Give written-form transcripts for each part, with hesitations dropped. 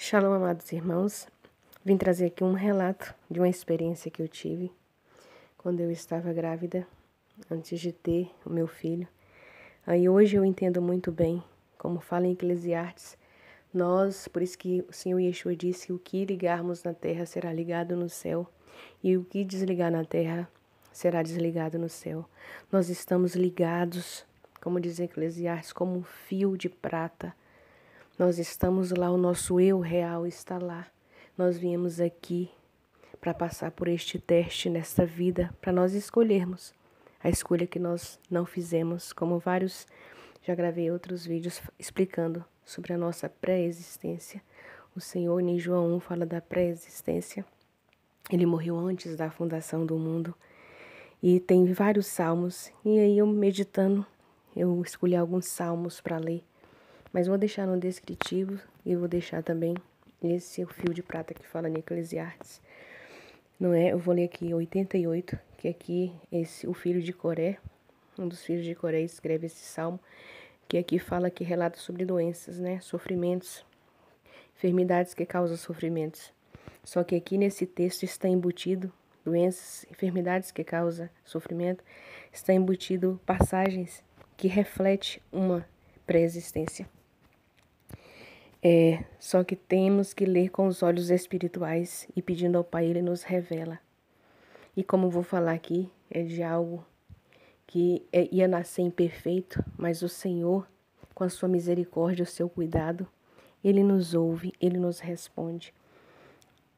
Shalom, amados irmãos. Vim trazer aqui um relato de uma experiência que eu tive quando eu estava grávida, antes de ter o meu filho. Aí hoje eu entendo muito bem, como fala em Eclesiastes, por isso que o Senhor Yeshua disse que o que ligarmos na terra será ligado no céu, e o que desligar na terra será desligado no céu. Nós estamos ligados, como diz Eclesiastes, como um fio de prata. Nós estamos lá, o nosso eu real está lá. Nós viemos aqui para passar por este teste nesta vida, para nós escolhermos a escolha que nós não fizemos, como já gravei outros vídeos explicando sobre a nossa pré-existência. O Senhor em João 1 fala da pré-existência. Ele morreu antes da fundação do mundo. E tem vários salmos. E aí eu meditando, eu escolhi alguns salmos para ler. Mas vou deixar no descritivo e vou deixar também esse o fio de prata que fala em Eclesiastes. Não é? Eu vou ler aqui 88, que aqui o filho de Coré, um dos filhos de Coré escreve esse salmo, que aqui fala que relata sobre doenças, né? Sofrimentos, enfermidades que causam sofrimentos. Só que aqui nesse texto está embutido doenças, enfermidades que causam sofrimento, está embutido passagens que refletem uma pré-existência. Só que temos que ler com os olhos espirituais e pedindo ao Pai, Ele nos revela. E como vou falar aqui, é de algo que ia nascer imperfeito, mas o Senhor, com a sua misericórdia, o seu cuidado, Ele nos ouve, Ele nos responde.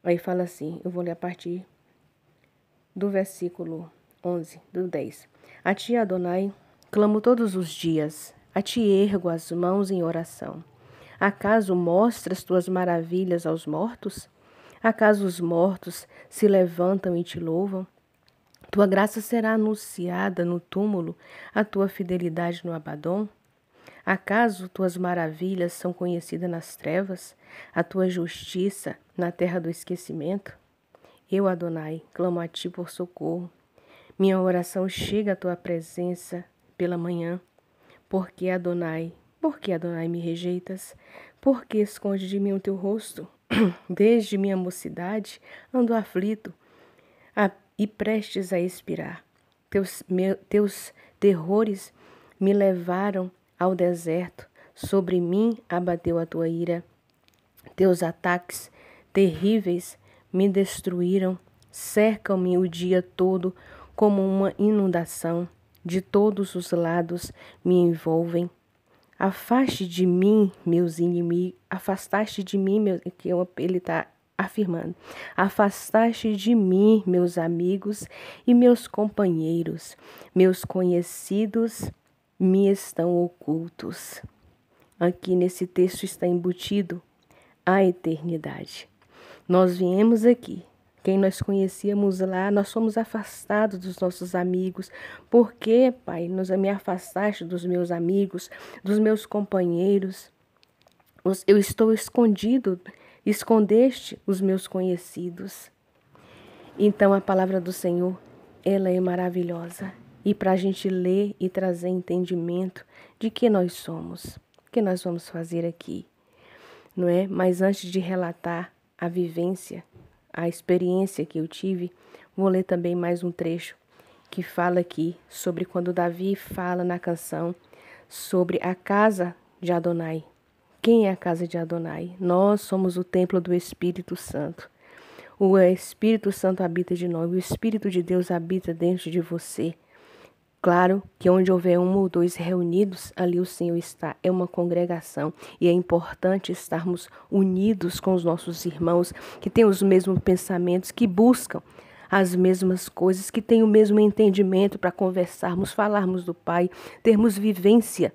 Aí fala assim, eu vou ler a partir do versículo 11, do 10. A ti, Adonai, clamo todos os dias, a ti ergo as mãos em oração. Acaso mostras tuas maravilhas aos mortos? Acaso os mortos se levantam e te louvam? Tua graça será anunciada no túmulo, a tua fidelidade no Abadom? Acaso tuas maravilhas são conhecidas nas trevas, a tua justiça na terra do esquecimento? Eu, Adonai, clamo a ti por socorro. Minha oração chega à tua presença pela manhã. Por que, Adonai, me rejeitas? Por que esconde de mim o teu rosto? Desde minha mocidade ando aflito e prestes a expirar. Teus terrores me levaram ao deserto. Sobre mim abateu a tua ira. Teus ataques terríveis me destruíram. Cercam-me o dia todo como uma inundação. De todos os lados me envolvem. Afaste de mim, meus inimigos. Afastaste de mim, ele está afirmando. Afastaste de mim, meus amigos e meus companheiros. Meus conhecidos me estão ocultos. Aqui nesse texto está embutido a eternidade. Nós viemos aqui. Quem nós conhecíamos lá, nós fomos afastados dos nossos amigos. Por que, Pai, me afastaste dos meus amigos, dos meus companheiros? Eu estou escondido, escondeste os meus conhecidos. Então a palavra do Senhor, ela é maravilhosa. E para a gente ler e trazer entendimento de que nós somos, o que nós vamos fazer aqui, não é? Mas antes de relatar a vivência, a experiência que eu tive, vou ler também mais um trecho que fala aqui sobre quando Davi fala na canção sobre a casa de Adonai. Quem é a casa de Adonai? Nós somos o templo do Espírito Santo. O Espírito Santo habita de nós, o Espírito de Deus habita dentro de você. Claro que onde houver um ou dois reunidos, ali o Senhor está. É uma congregação e é importante estarmos unidos com os nossos irmãos que têm os mesmos pensamentos, que buscam as mesmas coisas, que têm o mesmo entendimento para conversarmos, falarmos do Pai, termos vivência,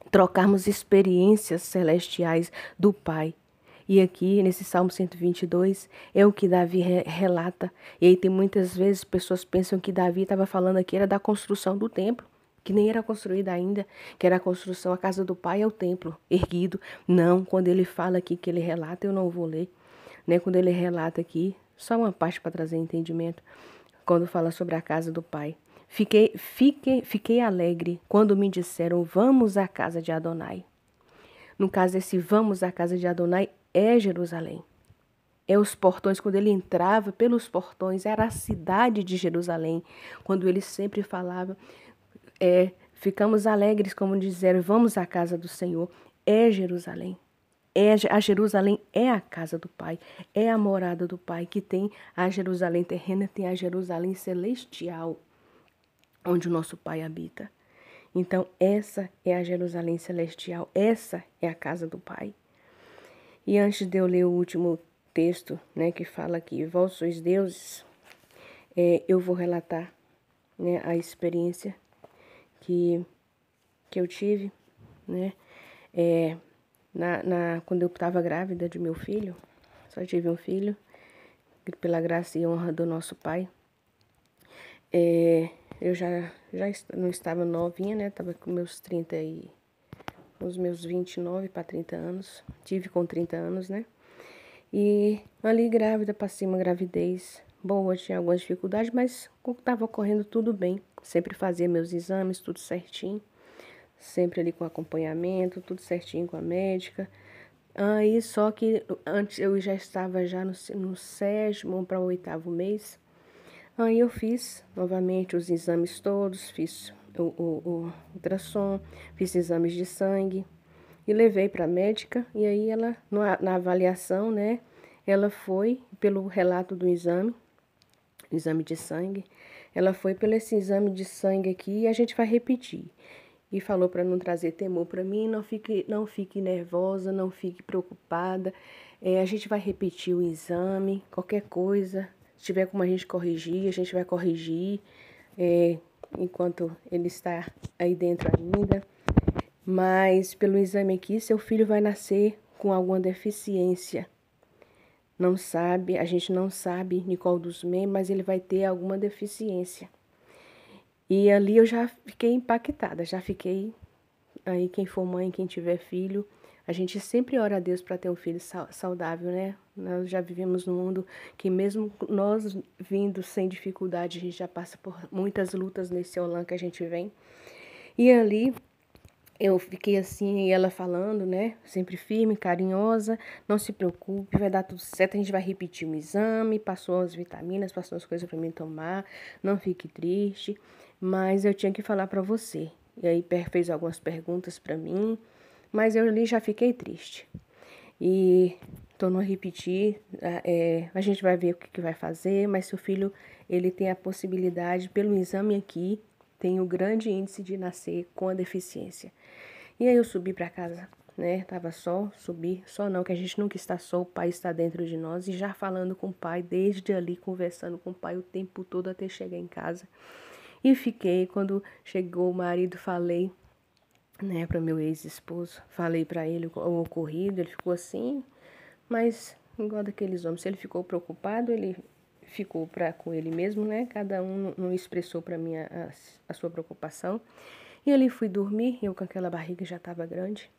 trocarmos experiências celestiais do Pai. E aqui, nesse Salmo 122, é o que Davi relata. E aí tem muitas vezes pessoas pensam que Davi estava falando aqui era da construção do templo, que nem era construída ainda, que era a construção, a casa do Pai é o templo erguido. Não, quando ele fala aqui que ele relata, eu não vou ler, né? Quando ele relata aqui, só uma parte para trazer entendimento, quando fala sobre a casa do Pai. Fiquei alegre quando me disseram, vamos à casa de Adonai. No caso, esse vamos à casa de Adonai é Jerusalém. É os portões, quando ele entrava pelos portões, era a cidade de Jerusalém. Quando ele sempre falava, ficamos alegres, como dizer, vamos à casa do Senhor. É Jerusalém. A Jerusalém é a casa do Pai, é a morada do Pai, que tem a Jerusalém terrena, tem a Jerusalém celestial, onde o nosso Pai habita. Então, essa é a Jerusalém celestial, essa é a casa do Pai. E antes de eu ler o último texto, né, que fala que vós sois deuses, eu vou relatar, né, a experiência que eu tive, né, quando eu estava grávida de meu filho. Só tive um filho, pela graça e honra do nosso Pai. Eu já não estava novinha, né, estava com os meus 29 para 30 anos, tive com 30 anos, né, e ali grávida, passei uma gravidez boa, tinha algumas dificuldades, mas estava ocorrendo tudo bem. Sempre fazia meus exames, tudo certinho. Sempre ali com acompanhamento, tudo certinho com a médica. Aí, só que antes eu já estava já no 7º para o 8º mês. Aí eu fiz novamente os exames todos, fiz o ultrassom, fiz exames de sangue. E levei para a médica, e aí ela, na avaliação, né, ela foi pelo relato do exame de sangue, ela foi pelo esse exame de sangue aqui e a gente vai repetir. E falou para não trazer temor para mim, não fique nervosa, não fique preocupada, a gente vai repetir o exame, qualquer coisa, se tiver como a gente corrigir, a gente vai corrigir, enquanto ele está aí dentro ainda. Mas pelo exame aqui, seu filho vai nascer com alguma deficiência. Não sabe, a gente não sabe de qual dos membros, mas ele vai ter alguma deficiência. E ali eu já fiquei impactada, já fiquei, aí quem for mãe, quem tiver filho, a gente sempre ora a Deus para ter um filho saudável, né? Nós já vivemos num mundo que mesmo nós vindo sem dificuldade, a gente já passa por muitas lutas nesse Olam que a gente vem. E ali eu fiquei assim, e ela falando, né, sempre firme, carinhosa, não se preocupe, vai dar tudo certo, a gente vai repetir o exame, passou as vitaminas, passou as coisas para mim tomar, não fique triste, mas eu tinha que falar para você. E aí fez algumas perguntas para mim, mas eu ali já fiquei triste. E tornou a repetir, a gente vai ver o que vai fazer, mas seu filho, ele tem a possibilidade, pelo exame aqui, tem o grande índice de nascer com a deficiência. E aí eu subi para casa, né? Tava só, subi, só não, que a gente nunca está só, o Pai está dentro de nós. E já falando com o Pai, desde ali, conversando com o Pai o tempo todo até chegar em casa. E fiquei, quando chegou o marido, falei, né, para meu ex-esposo, falei para ele o ocorrido, ele ficou assim, mas igual daqueles homens, se ele ficou preocupado, ele ficou com ele mesmo, né? Cada um não expressou para mim a sua preocupação. E ali fui dormir, eu com aquela barriga já estava grande.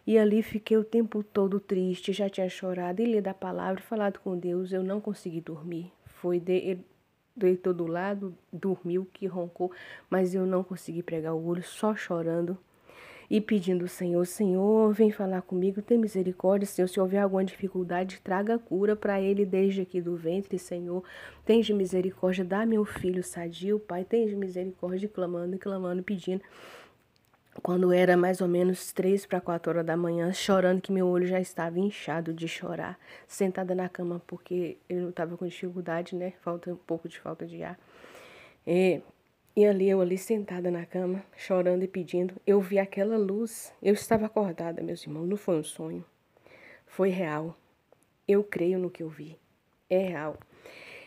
E ali fiquei o tempo todo triste, já tinha chorado e lido a palavra, falado com Deus, eu não consegui dormir. Ele deitou do lado, dormiu, que roncou, mas eu não consegui pregar o olho, só chorando. E pedindo ao Senhor, Senhor, vem falar comigo, tem misericórdia, Senhor, se houver alguma dificuldade, traga cura para ele desde aqui do ventre, Senhor. Tem de misericórdia, dá meu filho sadio, Pai, tem de misericórdia, clamando, pedindo. Quando era mais ou menos 3 para 4 horas da manhã, chorando que meu olho já estava inchado de chorar, sentada na cama porque eu estava com dificuldade, né, um pouco de falta de ar. E ali, eu ali sentada na cama, chorando e pedindo, eu vi aquela luz. Eu estava acordada, meus irmãos, não foi um sonho. Foi real. Eu creio no que eu vi. É real.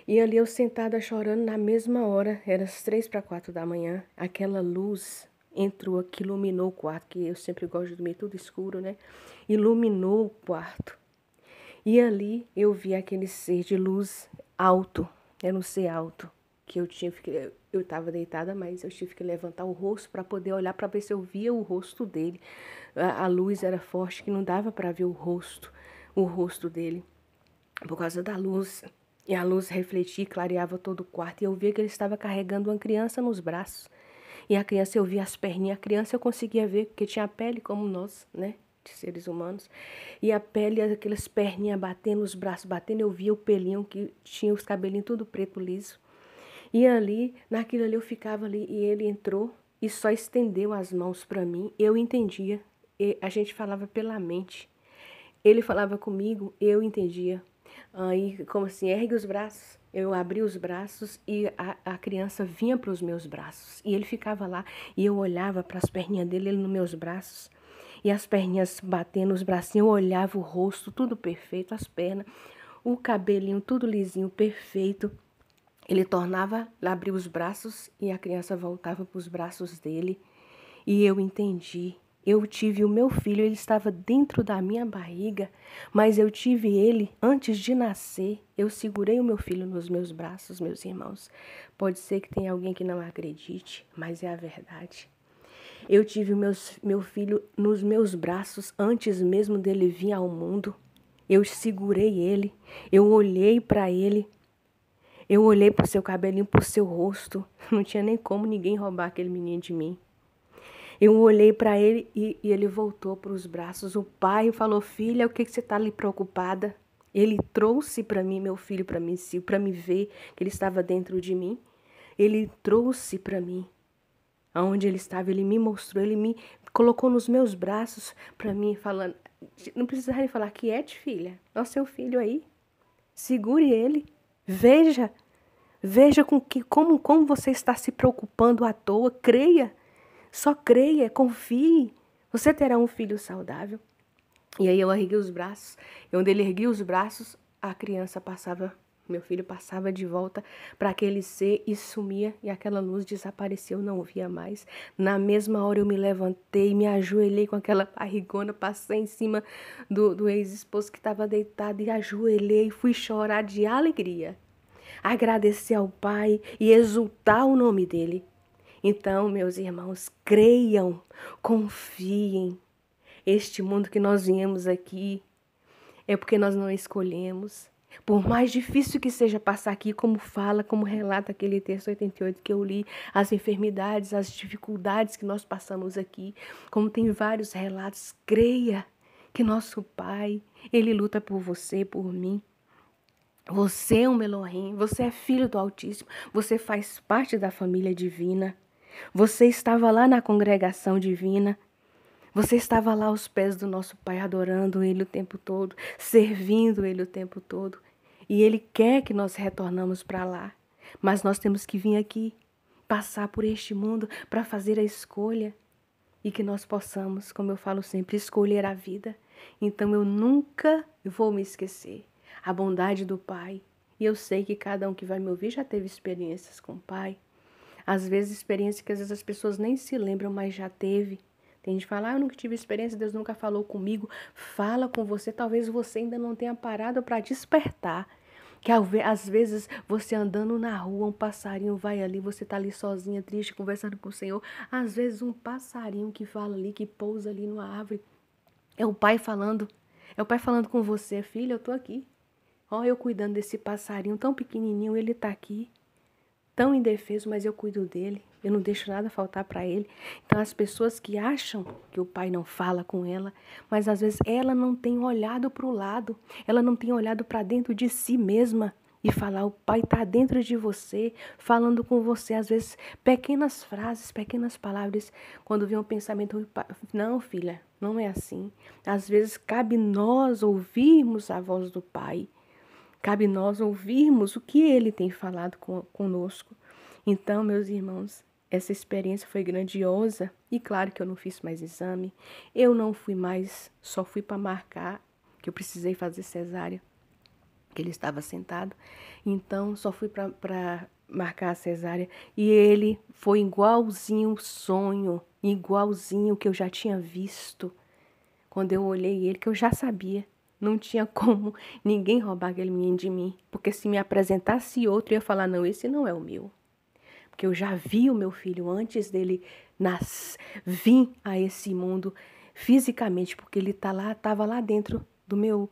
E ali eu sentada chorando na mesma hora, era as 3 para 4 da manhã, aquela luz entrou, que iluminou o quarto, que eu sempre gosto de dormir tudo escuro, né? Iluminou o quarto. E ali eu vi aquele ser de luz alto, era um ser alto, que eu estava deitada, mas eu tive que levantar o rosto para poder olhar para ver se eu via o rosto dele. A luz era forte que não dava para ver o rosto dele, por causa da luz. E a luz refletia e clareava todo o quarto. E eu via que ele estava carregando uma criança nos braços. E a criança, eu via as perninhas. A criança eu conseguia ver, porque tinha a pele como nós, né? de seres humanos. E a pele, aquelas perninhas batendo, os braços batendo, eu via o pelinho que tinha os cabelinhos tudo preto, liso. E ali, naquilo ali eu ficava ali e ele entrou e só estendeu as mãos para mim. Eu entendia. E a gente falava pela mente. Ele falava comigo, eu entendia. Aí, como assim, ergue os braços. Eu abri os braços e a criança vinha para os meus braços. E ele ficava lá e eu olhava para as perninhas dele, ele nos meus braços. E as perninhas batendo, os bracinhos, eu olhava o rosto, tudo perfeito, as pernas, o cabelinho, tudo lisinho, perfeito. Ele tornava a abrir os braços e a criança voltava para os braços dele. E eu entendi. Eu tive o meu filho, ele estava dentro da minha barriga, mas eu tive ele antes de nascer. Eu segurei o meu filho nos meus braços, meus irmãos. Pode ser que tenha alguém que não acredite, mas é a verdade. Eu tive meu filho nos meus braços antes mesmo dele vir ao mundo. Eu segurei ele, eu olhei para ele. Eu olhei para o seu cabelinho, para o seu rosto. Não tinha nem como ninguém roubar aquele menino de mim. Eu olhei para ele e ele voltou para os braços. O pai falou, filha, o que você está ali preocupada? Ele trouxe para mim, meu filho, para me ver que ele estava dentro de mim. Ele trouxe para mim. Aonde ele estava, ele me mostrou, ele me colocou nos meus braços para mim, falando, não precisaria falar, quiete, filha, é o seu filho aí. Segure ele, veja como você está se preocupando à toa, creia. Só creia, confie. Você terá um filho saudável. E aí eu ergui os braços. E onde ele erguia os braços, a criança passava, meu filho passava de volta para aquele ser e sumia. E aquela luz desapareceu, não o via mais. Na mesma hora eu me levantei, me ajoelhei com aquela barrigona, passei em cima do ex-esposo que estava deitado e ajoelhei, fui chorar de alegria. Agradecer ao Pai e exultar o nome dele. Então, meus irmãos, creiam, confiem. Este mundo que nós viemos aqui é porque nós não escolhemos. Por mais difícil que seja passar aqui, como fala, como relata aquele texto 88 que eu li, as enfermidades, as dificuldades que nós passamos aqui, como tem vários relatos, creia que nosso Pai, Ele luta por você, por mim. Você é um Elohim, você é filho do Altíssimo, você faz parte da família divina. Você estava lá na congregação divina. Você estava lá aos pés do nosso Pai, adorando Ele o tempo todo, servindo Ele o tempo todo. E Ele quer que nós retornamos para lá. Mas nós temos que vir aqui, passar por este mundo para fazer a escolha. E que nós possamos, como eu falo sempre, escolher a vida. Então eu nunca vou me esquecer a bondade do Pai. E eu sei que cada um que vai me ouvir já teve experiências com o Pai. Às vezes, experiência que às vezes as pessoas nem se lembram, mas já teve. Tem gente que fala, eu nunca tive experiência, Deus nunca falou comigo. Fala com você, talvez você ainda não tenha parado para despertar. Que às vezes você andando na rua, um passarinho vai ali, você tá ali sozinha, triste, conversando com o Senhor. Às vezes um passarinho que fala ali, que pousa ali numa árvore. É o Pai falando. É o Pai falando com você, filha, eu tô aqui. Ó, eu cuidando desse passarinho tão pequenininho, ele tá aqui. Tão indefeso, mas eu cuido dele. Eu não deixo nada faltar para ele. Então, as pessoas que acham que o pai não fala com ela, mas às vezes ela não tem olhado para o lado, ela não tem olhado para dentro de si mesma e falar, o pai está dentro de você, falando com você. Às vezes, pequenas frases, pequenas palavras, quando vem um pensamento, não, filha, não é assim. Às vezes, cabe nós ouvirmos a voz do pai. Cabe nós ouvirmos o que ele tem falado conosco. Então, meus irmãos, essa experiência foi grandiosa. E claro que eu não fiz mais exame. Eu não fui mais, só fui para marcar, que eu precisei fazer cesárea, que ele estava sentado. Então, só fui para marcar a cesárea. E ele foi igualzinho o sonho, igualzinho o que eu já tinha visto. Quando eu olhei ele, que eu já sabia. Não tinha como ninguém roubar aquele menino de mim. Porque se me apresentasse outro, eu ia falar, não, esse não é o meu. Porque eu já vi o meu filho antes dele vir a esse mundo fisicamente. Porque ele estava lá dentro do meu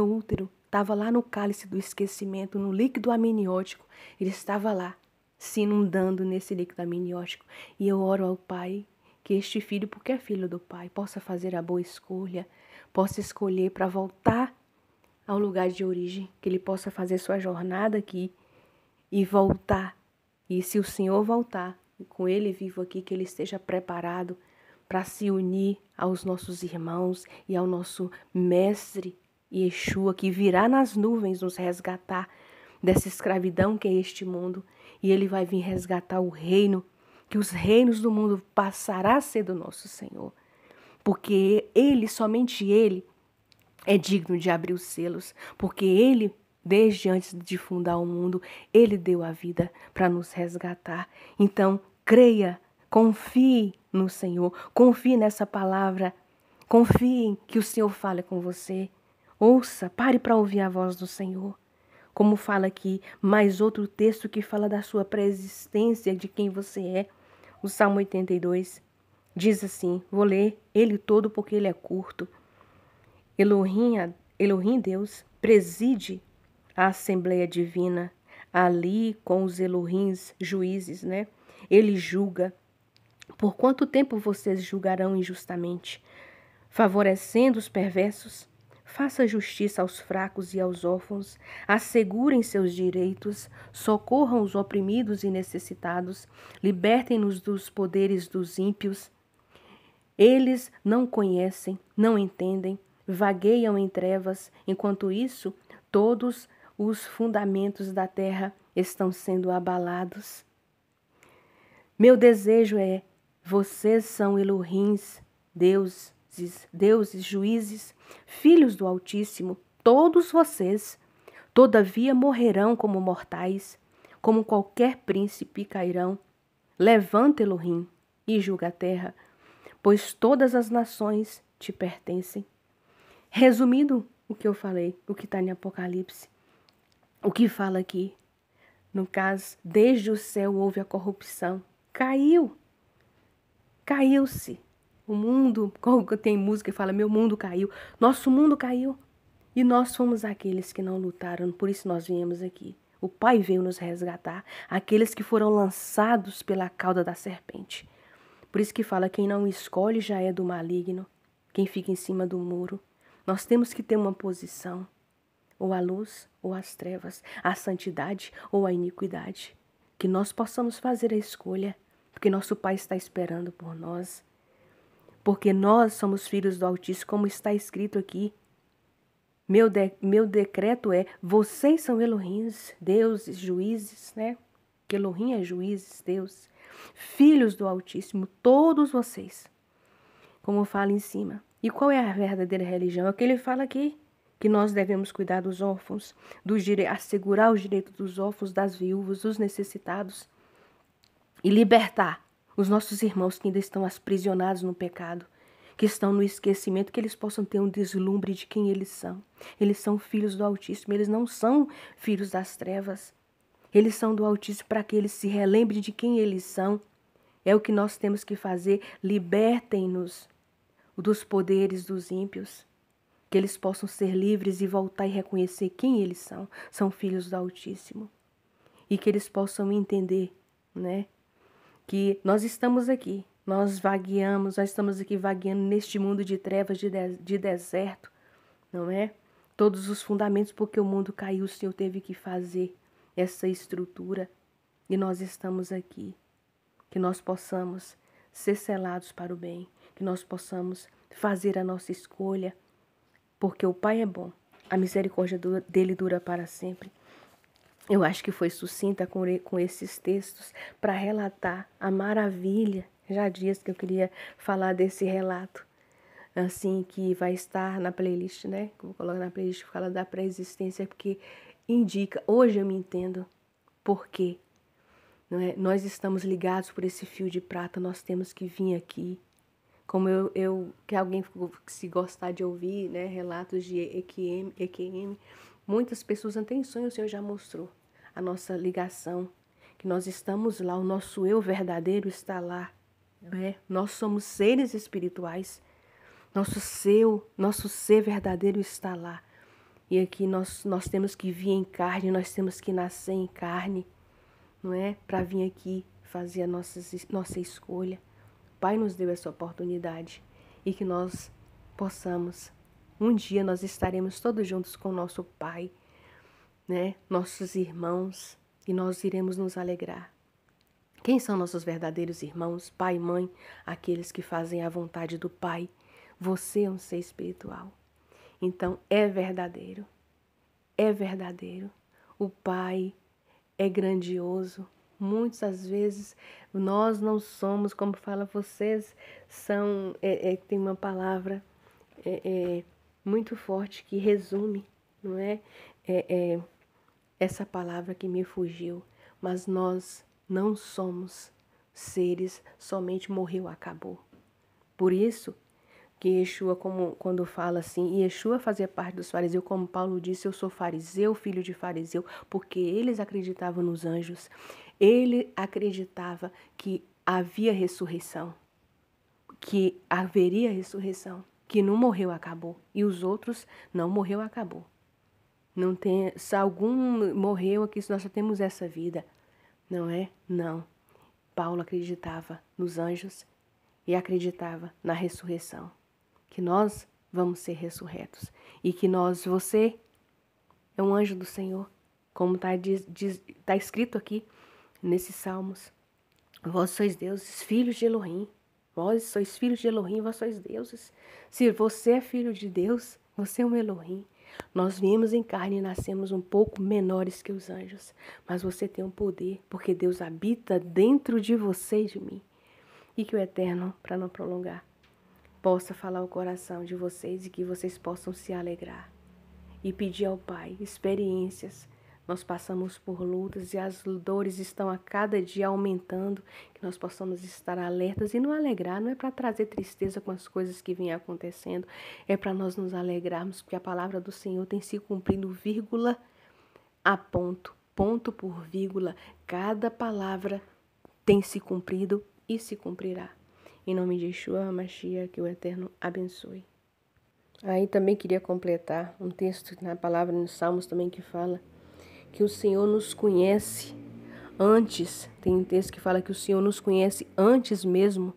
útero. Estava lá no cálice do esquecimento, no líquido amniótico. Ele estava lá, se inundando nesse líquido amniótico. E eu oro ao Pai que este filho, porque é filho do Pai, possa fazer a boa escolha, possa escolher para voltar ao lugar de origem, que ele possa fazer sua jornada aqui e voltar. E se o Senhor voltar, com ele vivo aqui, que ele esteja preparado para se unir aos nossos irmãos e ao nosso mestre Yeshua, que virá nas nuvens nos resgatar dessa escravidão que é este mundo. E ele vai vir resgatar o reino, que os reinos do mundo passará a ser do nosso Senhor. Porque ele, somente ele, é digno de abrir os selos, porque ele, desde antes de fundar o mundo, ele deu a vida para nos resgatar. Então, creia, confie no Senhor, confie nessa palavra, confie em que o Senhor fale com você. Ouça, pare para ouvir a voz do Senhor. Como fala aqui, mais outro texto que fala da sua preexistência, de quem você é. O Salmo 82 diz assim, vou ler ele todo porque ele é curto. Elohim Deus preside a Assembleia Divina, ali com os Elohims juízes, né? Ele julga. Por quanto tempo vocês julgarão injustamente, favorecendo os perversos? Faça justiça aos fracos e aos órfãos, assegurem seus direitos, socorram os oprimidos e necessitados, libertem-nos dos poderes dos ímpios. Eles não conhecem, não entendem, vagueiam em trevas, enquanto isso, todos os fundamentos da terra estão sendo abalados. Meu desejo é, vocês são Elohims, deuses, juízes, filhos do Altíssimo, todos vocês, todavia morrerão como mortais, como qualquer príncipe cairão. Levanta, Elohim, e julga a terra, pois todas as nações te pertencem. Resumindo o que eu falei, o que está em Apocalipse, o que fala aqui, no caso, desde o céu houve a corrupção, caiu-se. O mundo, como tem música que fala, meu mundo caiu, nosso mundo caiu. E nós fomos aqueles que não lutaram, por isso nós viemos aqui. O Pai veio nos resgatar, aqueles que foram lançados pela cauda da serpente. Por isso que fala, quem não escolhe já é do maligno, quem fica em cima do muro. Nós temos que ter uma posição, ou a luz ou as trevas, a santidade ou a iniquidade. Que nós possamos fazer a escolha, porque nosso Pai está esperando por nós. Porque nós somos filhos do Altíssimo, como está escrito aqui. Meu decreto é, vocês são Elohims, deuses, juízes, né? Que Elohim é juízes, Deus. Filhos do Altíssimo, todos vocês. Como fala em cima. E qual é a verdadeira religião? É o que ele fala aqui, que nós devemos cuidar dos órfãos, assegurar os direitos dos órfãos, das viúvas, dos necessitados e libertar os nossos irmãos que ainda estão aprisionados no pecado, que estão no esquecimento, que eles possam ter um deslumbre de quem eles são. Eles são filhos do Altíssimo, eles não são filhos das trevas. Eles são do Altíssimo para que eles se relembrem de quem eles são. É o que nós temos que fazer. Libertem-nos dos poderes dos ímpios, que eles possam ser livres e voltar e reconhecer quem eles são filhos do Altíssimo, e que eles possam entender, né, que nós estamos aqui, nós estamos aqui vagueando neste mundo de trevas, de deserto, não é? Todos os fundamentos, porque o mundo caiu, o Senhor teve que fazer essa estrutura, e nós estamos aqui, que nós possamos ser selados para o bem, que nós possamos fazer a nossa escolha, porque o Pai é bom, a misericórdia dele dura para sempre. Eu acho que foi sucinta com esses textos para relatar a maravilha. Já disse que eu queria falar desse relato, assim, que vai estar na playlist, né? Vou colocar na playlist que fala da pré-existência, porque indica, hoje eu me entendo por quê. Não é? Nós estamos ligados por esse fio de prata, nós temos que vir aqui. Como que alguém se gostar de ouvir, né, relatos de EQM, muitas pessoas não têm sonho, o Senhor já mostrou a nossa ligação, que nós estamos lá, o nosso eu verdadeiro está lá, né? Nós somos seres espirituais, nosso ser verdadeiro está lá. E aqui nós temos que vir em carne, nós temos que nascer em carne, não é? Para vir aqui fazer a nossa escolha. Pai nos deu essa oportunidade e que nós possamos, um dia nós estaremos todos juntos com o nosso Pai, né? Nossos irmãos, e nós iremos nos alegrar. Quem são nossos verdadeiros irmãos? Pai e mãe, aqueles que fazem a vontade do Pai. Você é um ser espiritual. Então, é verdadeiro. É verdadeiro. O Pai é grandioso. Muitas vezes nós não somos, como fala vocês, são, tem uma palavra muito forte que resume, não é? Essa palavra que me fugiu, mas nós não somos seres somente morreu, acabou. Por isso que Yeshua, quando fala assim, Yeshua fazia parte dos fariseus, como Paulo disse, eu sou fariseu, filho de fariseu, porque eles acreditavam nos anjos. Ele acreditava que havia ressurreição, que haveria ressurreição, que não morreu, acabou. E os outros não morreu, acabou. Não tem, se algum morreu aqui, nós só temos essa vida. Não é? Não. Paulo acreditava nos anjos e acreditava na ressurreição. Que nós vamos ser ressurretos. E que você é um anjo do Senhor. Como está escrito aqui nesses salmos. Vós sois deuses, filhos de Elohim. Vós sois filhos de Elohim, vós sois deuses. Se você é filho de Deus, você é um Elohim. Nós viemos em carne e nascemos um pouco menores que os anjos, mas você tem um poder, porque Deus habita dentro de você e de mim. E que o Eterno, para não prolongar, possa falar o coração de vocês e que vocês possam se alegrar. E pedir ao Pai experiências. Nós passamos por lutas e as dores estão a cada dia aumentando, que nós possamos estar alertas e nos alegrar. Não é para trazer tristeza com as coisas que vêm acontecendo, é para nós nos alegrarmos, porque a palavra do Senhor tem se cumprindo vírgula a ponto, ponto por vírgula. Cada palavra tem se cumprido e se cumprirá. Em nome de Yeshua HaMashiach, que o Eterno abençoe. Aí também queria completar um texto na palavra nos Salmos também que fala que o Senhor nos conhece antes, tem um texto que fala que o Senhor nos conhece antes mesmo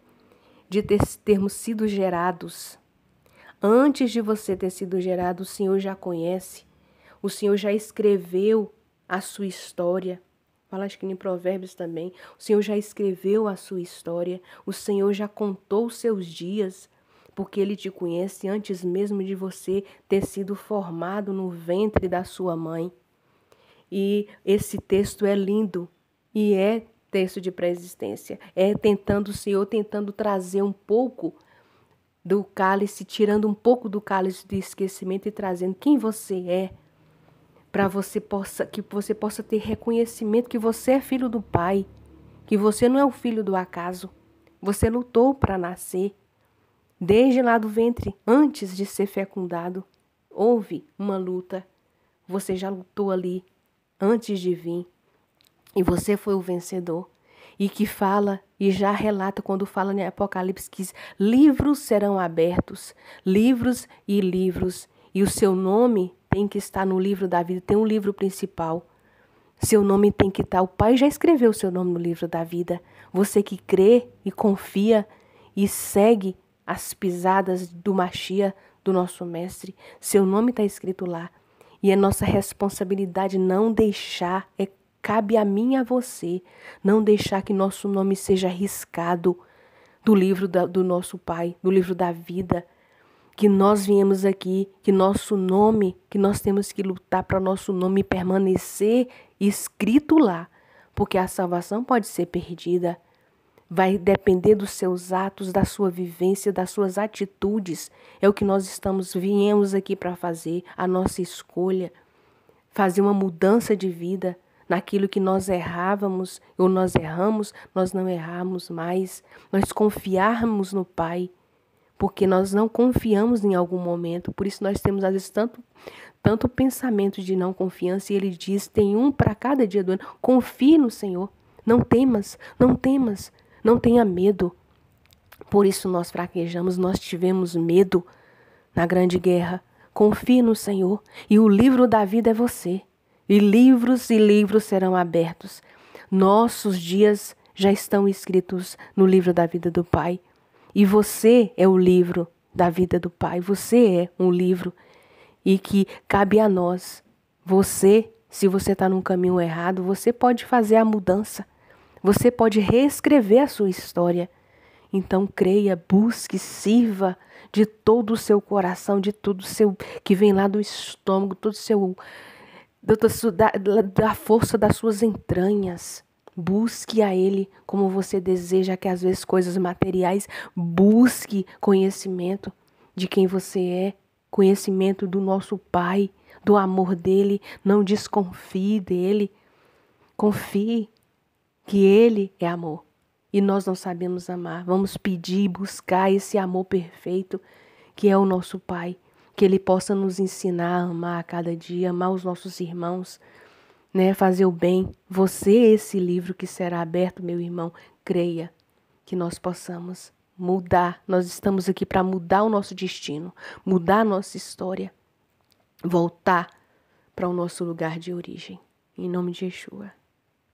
de termos sido gerados. Antes de você ter sido gerado, o Senhor já conhece, o Senhor já escreveu a sua história. Fala, acho que em Provérbios também, o Senhor já escreveu a sua história, o Senhor já contou os seus dias, porque Ele te conhece antes mesmo de você ter sido formado no ventre da sua mãe. E esse texto é lindo e é texto de pré-existência. É o Senhor tentando trazer um pouco do cálice, tirando um pouco do cálice de esquecimento e trazendo quem você é, para que você possa ter reconhecimento que você é filho do Pai, que você não é o filho do acaso. Você lutou para nascer. Desde lá do ventre, antes de ser fecundado, houve uma luta. Você já lutou ali antes de vir, e você foi o vencedor, e que fala, e já relata quando fala em Apocalipse, que livros serão abertos, livros, e o seu nome tem que estar no livro da vida, tem um livro principal, seu nome tem que estar, o Pai já escreveu o seu nome no livro da vida, você que crê e confia e segue as pisadas do Mashiach, do nosso mestre, seu nome está escrito lá. E é nossa responsabilidade não deixar, cabe a mim e a você, não deixar que nosso nome seja riscado do livro do nosso Pai, do livro da vida. Que nós viemos aqui, que nosso nome, que nós temos que lutar para nosso nome permanecer escrito lá. Porque a salvação pode ser perdida. Vai depender dos seus atos, da sua vivência, das suas atitudes. É o que nós viemos aqui para fazer, a nossa escolha. Fazer uma mudança de vida naquilo que nós errávamos ou nós erramos, nós não erramos mais. Nós confiarmos no Pai, porque nós não confiamos em algum momento. Por isso nós temos às vezes tanto pensamento de não confiança. E Ele diz, tem um para cada dia do ano. Confie no Senhor. Não temas, não temas. Não tenha medo. Por isso nós fraquejamos, nós tivemos medo na grande guerra. Confie no Senhor e o livro da vida é você. E livros serão abertos. Nossos dias já estão escritos no livro da vida do Pai. E você é o livro da vida do Pai. Você é um livro e que cabe a nós. Você, se você está num caminho errado, você pode fazer a mudança. Você pode reescrever a sua história. Então creia, busque, sirva de todo o seu coração, de todo o seu que vem lá do estômago, todo o seu da força das suas entranhas. Busque a Ele como você deseja, que às vezes coisas materiais. Busque conhecimento de quem você é, conhecimento do nosso Pai, do amor dele. Não desconfie dele. Confie que Ele é amor. E nós não sabemos amar. Vamos pedir, buscar esse amor perfeito que é o nosso Pai. Que Ele possa nos ensinar a amar a cada dia, amar os nossos irmãos, né? Fazer o bem. Você é esse livro que será aberto, meu irmão. Creia que nós possamos mudar. Nós estamos aqui para mudar o nosso destino, mudar a nossa história, voltar para o nosso lugar de origem. Em nome de Yeshua.